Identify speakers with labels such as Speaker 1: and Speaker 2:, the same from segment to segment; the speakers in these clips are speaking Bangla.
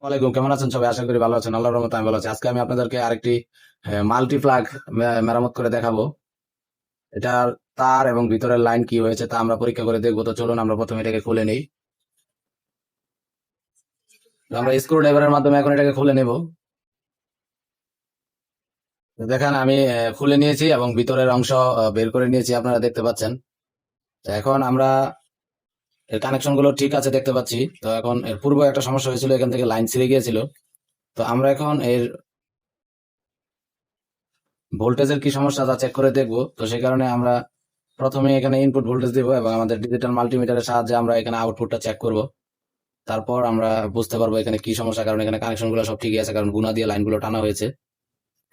Speaker 1: ওয়ালাইকুম, কেমন আছেন সবাই? আশা করি ভালো আছেন। আল্লাহর রহমতে আমি ভালো আছি। আজকে আমি আপনাদেরকে আরেকটি মাল্টি প্লাগ মেরামত করে দেখাবো। এটার তার এবং ভিতরের লাইন কি হয়েছে তা আমরা পরীক্ষা করে দেখবো। তো চলুন আমরা প্রথমে এটাকে খুলে নেই। তো আমরা স্ক্রু ড্রাইভারের মাধ্যমে এখন এটাকে খুলে নেব। তো দেখেন আমি খুলে নিয়েছি এবং ভিতরের অংশ বের করে নিয়েছি, আপনারা দেখতে পাচ্ছেন। তো এখন আমরা এর কানেকশন গুলো ঠিক আছে দেখতে পাচ্ছি। তো এখন এর পূর্বে একটা সমস্যা হয়েছিল, এখান থেকে লাইন ছিঁড়ে গিয়েছিল। তো আমরা এখন এর ভোল্টেজের কি সমস্যা তা চেক করে দেখবো। তো সেই কারণে আমরা প্রথমে এখানে ইনপুট ভোল্টেজ দিব এবং আমাদের ডিজিটাল মাল্টিমিটারের সাহায্যে আমরা এখানে আউটপুটটা চেক করব। তারপর আমরা বুঝতে পারবো এখানে কি সমস্যা, কারণ এখানে কানেকশন গুলো সব ঠিকই আছে, কারণ গুণা দিয়ে লাইনগুলো টানা হয়েছে।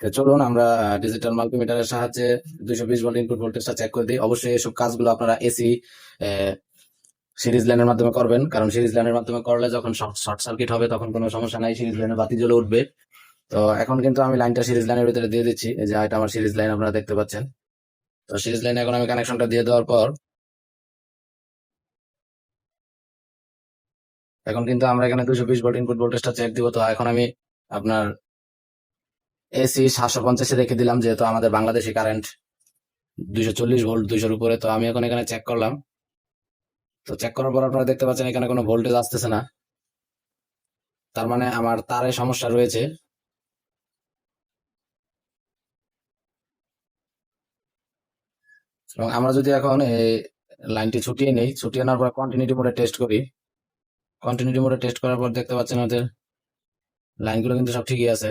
Speaker 1: তো চলুন আমরা ডিজিটাল মাল্টিমিটারের সাহায্যে 220 ভোল্ট ইনপুট ভোল্টেজটা চেক করে দিই। অবশ্যই এসব কাজগুলো আপনারা এসি সিরিজ লাইনের মাধ্যমে করবেন, কারণ সিরিজ লাইনের মাধ্যমে করলে যখন শর্ট সার্কিট হবে তখন কোনো সমস্যা নাই, সিরিজ লাইনের বাতি জ্বলে উঠবে। তো এখন কিন্তু আমি লাইনটা সিরিজ লাইনের ভিতরে দিয়ে দিচ্ছি, এই যে এটা আমার সিরিজ লাইন আপনারা দেখতে পাচ্ছেন। তো সিরিজ লাইনে এখন আমি কানেকশনটা দিয়ে দেওয়ার পর এখন কিন্তু আমরা এখানে 220 ভোল্ট ইনপুট ভোল্টেজটা চেক দিব। তো এখন আমি আপনার এসি 750 রেখে দিলাম, যেহেতু আমাদের বাংলাদেশি কারেন্ট 240 ভোল্ট 200-র উপরে। তো আমি এখন এখানে চেক করলাম। তো চেক করার পর আপনারা দেখতে পাচ্ছেন এখানে কোনো ভোল্টেজ আসতেছে না, তার মানে আমার তারে সমস্যা রয়েছে। এবং আমরা যদি এখন এই লাইনটি ছুটিয়ে নেই, ছুটিয়ে নেওয়ার পর কন্টিনিউটি মোডে টেস্ট করি, কন্টিনিউটি মোডে টেস্ট করার পর দেখতে পাচ্ছেন আমাদের লাইনগুলো কিন্তু সব ঠিকই আছে।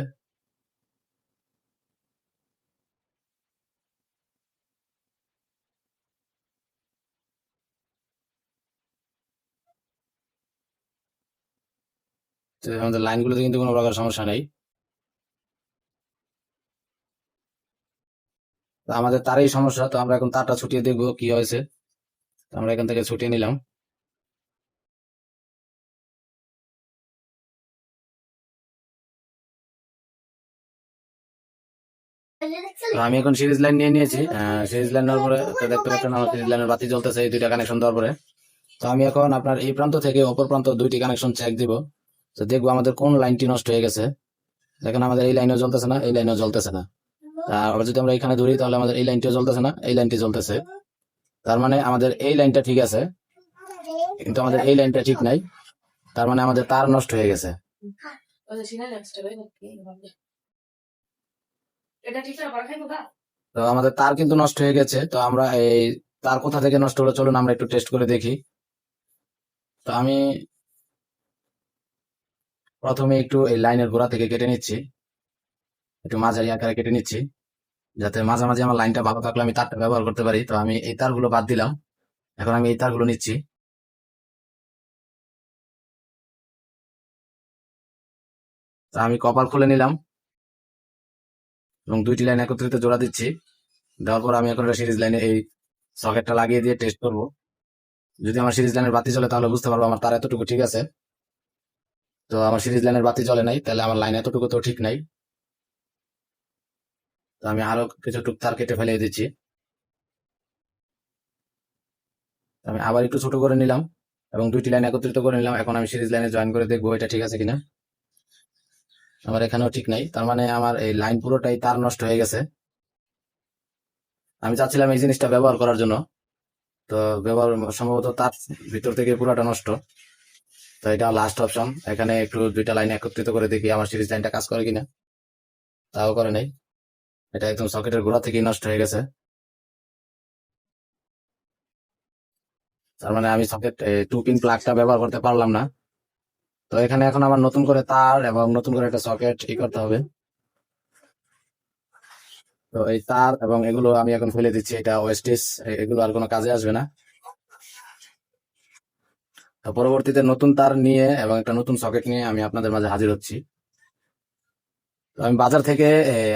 Speaker 1: তো আমাদের লাইনগুলোতে কিন্তু কোনো প্রকার সমস্যা নেই। তো আমাদের তারই সমস্যা, তো আমরা এখন তারটা ছুটিয়ে দেখবো কি হয়েছে। তো আমরা এখান থেকে ছুটিয়ে নিলাম। তো আমি এখন সিরিজ লাইন নিয়ে নিয়েছি। সিরিজ লাইন নেওয়ার পরে তো দেখতে পাচ্ছেন আমার সিরিজ লাইনের বাতি জ্বলতেছে এই দুইটা কানেকশন দেওয়ার পরে। তো আমি এখন আপনার এই প্রান্ত থেকে অপর প্রান্ত দুইটি কানেকশন চেক দিব। তো দেখবো আমাদের কোন লাইনটি নষ্ট হয়ে গেছে। দেখেন আমাদের এই লাইনও জ্বলতেছে না, এই লাইনও জ্বলতেছে না। আবার যদি আমরা এখানে ধরি তাহলে আমাদের এই লাইনটিও জ্বলতেছে না, এই লাইনটি জ্বলতেছে। তার মানে আমাদের এই লাইনটা ঠিক আছে, কিন্তু আমাদের এই লাইনটা ঠিক নাই। তার মানে আমাদের তার নষ্ট হয়ে গেছে। তো আমাদের তার কিন্তু নষ্ট হয়ে গেছে। তো আমরা এই তার কোথা থেকে নষ্ট হলো চলুন আমরা একটু টেস্ট করে দেখি। তো আমি প্রথমে একটু এই লাইনের গোড়া থেকে কেটে নিচ্ছি, একটু মাঝারি আকারে কেটে নিচ্ছি, যাতে মাঝামাঝি আমার লাইনটা ভালো থাকলে আমি তারটা ব্যবহার করতে পারি। তো আমি এই তারগুলো বাদ দিলাম, এখন আমি এই তারগুলো নিচ্ছি। তো আমি কপার খুলে নিলাম এবং দুইটি লাইন একত্রিত জোড়া দিচ্ছি। দেওয়ার পর আমি এখন সিরিজ লাইনে এই সকেটটা লাগিয়ে দিয়ে টেস্ট করব। যদি আমার সিরিজ লাইনের বাতি চলে তাহলে বুঝতে পারবো আমার তার এতটুকু ঠিক আছে। তো আমার সিরিজ লাইনের বাতি চলে নাই, তাহলে আমার লাইন এতটুকু তো ঠিক নাই। তো আমি আরো কিছু টুক তার কেটে ফেলে দিচ্ছি। আমি আবার একটু ছোট করে নিলাম এবং দুইটি লাইন একত্রিত করে নিলাম। এখন আমি সিরিজ লাইনে জয়েন করে দেখবো এটা ঠিক আছে কিনা। আমার এখানেও ঠিক নাই, তার মানে আমার এই লাইন পুরোটাই তার নষ্ট হয়ে গেছে। আমি চাচ্ছিলাম এই জিনিসটা ব্যবহার করার জন্য, তো ব্যবহার সম্ভবত তার ভিতর থেকে পুরোটা নষ্ট। তো এটা লাস্ট অপশন, এখানে একটু দুইটা লাইন একত্রিত করে দেখি আমার সিরিজ লাইনটা কাজ করে কিনা। তাও করে নাই, এটা একদম সকেটের গোড়া থেকেই নষ্ট হয়ে গেছে। তার মানে আমি সকেট 2 পিন প্লাগটা ব্যবহার করতে পারলাম না। তো এখানে এখন আমার নতুন করে তার এবং নতুন করে একটা সকেট করতে হবে। তো এই তার এবং এগুলো আমি এখন ফেলে দিচ্ছি, এটা ওয়েস্টেজ, এগুলো আর কোনো কাজে আসবে না। তো পরবর্তীতে নতুন তার নিয়ে এবং একটা নতুন সকেট নিয়ে আমি আপনাদের মাঝে হাজির হচ্ছি। তো আমি বাজার থেকে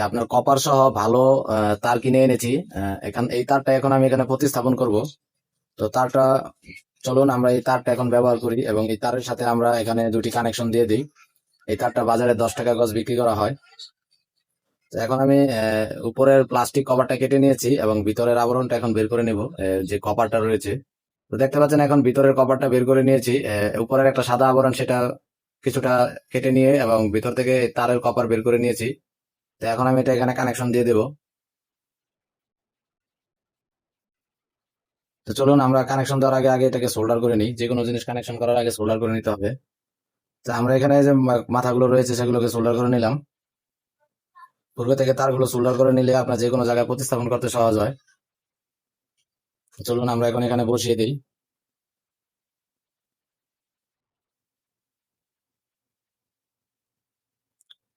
Speaker 1: আপনার কপার সহ ভালো তার কিনে এনেছি। এই তারটা এখন আমি এখানে প্রতিস্থাপন করব। তো তারটা চলুন আমরা এই তারটা এখন ব্যবহার করি এবং এই তারের সাথে আমরা এখানে দুটি কানেকশন দিয়ে দিই। এই তারটা বাজারে 10 টাকা গজ বিক্রি করা হয়। তো এখন আমি উপরের প্লাস্টিক কভারটা কেটে নিয়েছি এবং ভিতরের আবরণটা এখন বের করে নেব, যে কপারটা রয়েছে। তো দেখতে পাচ্ছেন এখন ভিতরের কভারটা বের করে নিয়েছি। উপরের একটা সাদা আবরণ সেটা কিছুটা কেটে নিয়ে এবং ভিতর থেকে তারের কপার বের করে নিয়েছি। তো এখন আমি এটা এখানে কানেকশন দিয়ে দেব। তো চলুন আমরা কানেকশন দেওয়ার আগে আগে এটাকে সোল্ডার করে নিই। যে কোনো জিনিস কানেকশন করার আগে সোল্ডার করে নিতে হবে। তো আমরা এখানে যে মাথাগুলো রয়েছে সেগুলোকে সোল্ডার করে নিলাম। পূর্বে থেকে তারগুলো সোল্ডার করে নিলে আপনার যে কোনো জায়গায় প্রতিস্থাপন করতে সহজ হয়। চলুন আমরা এখন এখানে বসিয়ে দিই।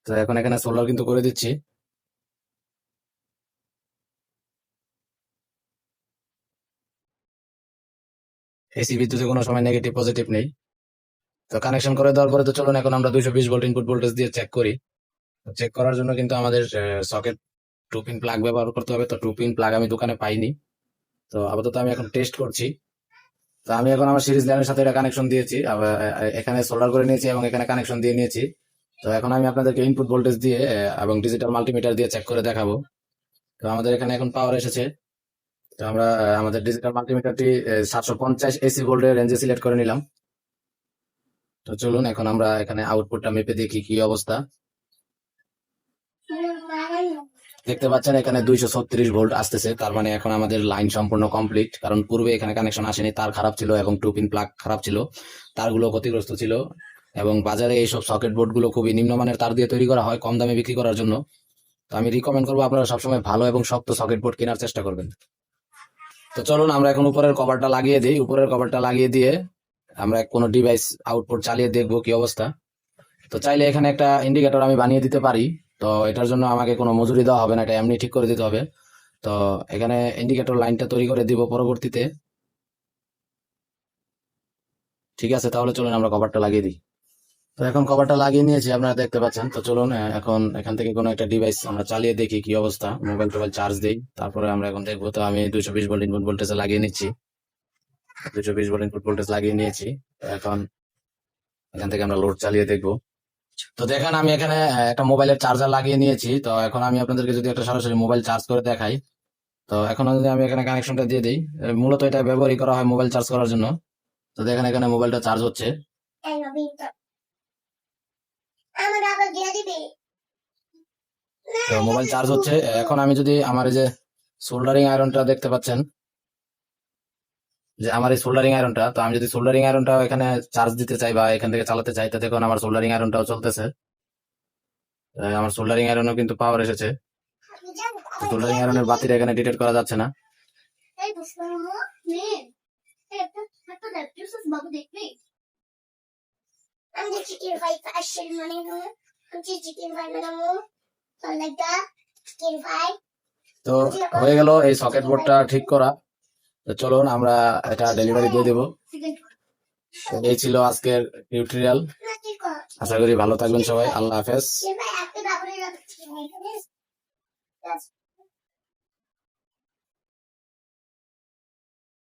Speaker 1: তো এখন এখানে সোল্ডার কিন্তু করে দিচ্ছি। এসি বিদ্যুতে কোনো সময় নেগেটিভ পজিটিভ নেই। তো কানেকশন করে দেওয়ার পরে তো চলুন এখন আমরা 220 ভোল্ট ইনপুট ভোল্টেজ দিয়ে চেক করি। চেক করার জন্য কিন্তু আমাদের সকেট 2 পিন প্লাগ ব্যবহার করতে হবে। তো 2 পিন প্লাগ আমি দোকানে পাইনি, তো আপাতত আমি এখন টেস্ট করছি। তো আমি এখন আমার সিরিজ লাইনের সাথে এটা কানেকশন দিয়েছি, আবার এখানে সোল্ডার করে নিয়েছি এবং এখানে কানেকশন দিয়ে নিয়েছি। তো এখন আমি আপনাদেরকে ইনপুট ভোল্টেজ দিয়ে এবং ডিজিটাল মাল্টিমিটার দিয়ে চেক করে দেখাবো। তো আমাদের এখানে এখন পাওয়ার এসেছে। তো আমরা আমাদের ডিজিটাল মাল্টিমিটারটি 750 এসি ভোল্টের রেঞ্জে সিলেক্ট করে নিলাম। তো চলুন এখন আমরা এখানে আউটপুটটা মেপে দেখি কি অবস্থা। দেখতে পাচ্ছেন এখানে 236 ভোল্ট আসতেছে, তার মানে এখন আমাদের লাইন সম্পূর্ণ কমপ্লিট। কারণ পূর্বে এখানে কানেকশন আসেনি, তার খারাপ ছিল এবং 2 পিন প্লাগ খারাপ ছিল, তারগুলো ক্ষতিগ্রস্ত ছিল। এবং বাজারে এইসব সকেট বোর্ড গুলো খুবই নিম্নমানের তার দিয়ে তৈরি করা হয় কম দামে বিক্রি করার জন্য। তো আমি রিকমেন্ড করবো আপনারা সবসময় ভালো এবং শক্ত সকেট বোর্ড কেনার চেষ্টা করবেন। তো চলুন আমরা এখন উপরের কভারটা লাগিয়ে দিই। উপরের কভারটা লাগিয়ে দিয়ে আমরা কোনো ডিভাইস আউটপুট চালিয়ে দেখবো কি অবস্থা। তো চাইলে এখানে একটা ইন্ডিকেটর আমি বানিয়ে দিতে পারি। তো এটার জন্য আমাকে কোনো মজুরি দেওয়া হবে না, এটা এমনি ঠিক করে দিতে হবে। তো এখানে ইন্ডিকেটর লাইনটা তৈরি করে দিব পরবর্তীতে। ঠিক আছে, তাহলে চলুন আমরা কভারটা লাগিয়ে দিই। তো এখন কভারটা লাগিয়ে নিয়েছি, আপনারা দেখতে পাচ্ছেন। তো চলুন এখন এখান থেকে কোনো একটা ডিভাইস আমরা চালিয়ে দেখি কি অবস্থা। মোবাইল টোবাইল চার্জ দিই, তারপরে আমরা এখন দেখবো। তো আমি 220 ভোল্ট ইনপুট ভোল্টেজে লাগিয়ে নিচ্ছি। 220 ভোল্ট ইনপুট ভোল্টেজ লাগিয়ে নিয়েছি। তো এখন এখান থেকে আমরা লোড চালিয়ে দেখবো। তো দেখেন আমি এখানে একটা মোবাইলের চার্জার লাগিয়ে নিয়েছি। তো এখন আমি আপনাদেরকে যদি একটা সরাসরি মোবাইল চার্জ করে দেখাই। তো এখন যদি আমি এখানে কানেকশনটা দিয়ে দিই, মূলত এটা ব্যবহারই করা হয় মোবাইল চার্জ করার জন্য। তো দেখেন এখানে মোবাইলটা চার্জ হচ্ছে। তো মোবাইল চার্জ হচ্ছে। এখন আমি যদি আমার এই যে সোল্ডারিং আয়রনটা দেখতে পাচ্ছেন, যে আমার এই সোল্ডারিং আয়রনটা, তো আমি যদি সোল্ডারিং আয়রনটা এখানে চার্জ দিতে চাই বা এখান থেকে চালাতে চাই, তো দেখুন আমার সোল্ডারিং আয়রনটাও চলতেছে। আমার সোল্ডারিং আয়রনও কিন্তু পাওয়ার এসেছে। সোল্ডারিং আয়রনের বাতিটা এখানে ডিটেক্ট করা যাচ্ছে না। তো হয়ে গেল এই সকেট বোর্ডটা ঠিক করা। তো চলুন আমরা এটা ডেলিভারি দিয়ে দেবো। এই ছিল আজকের টিউটোরিয়াল। আশা করি ভালো থাকবেন সবাই। আল্লাহ হাফেজ।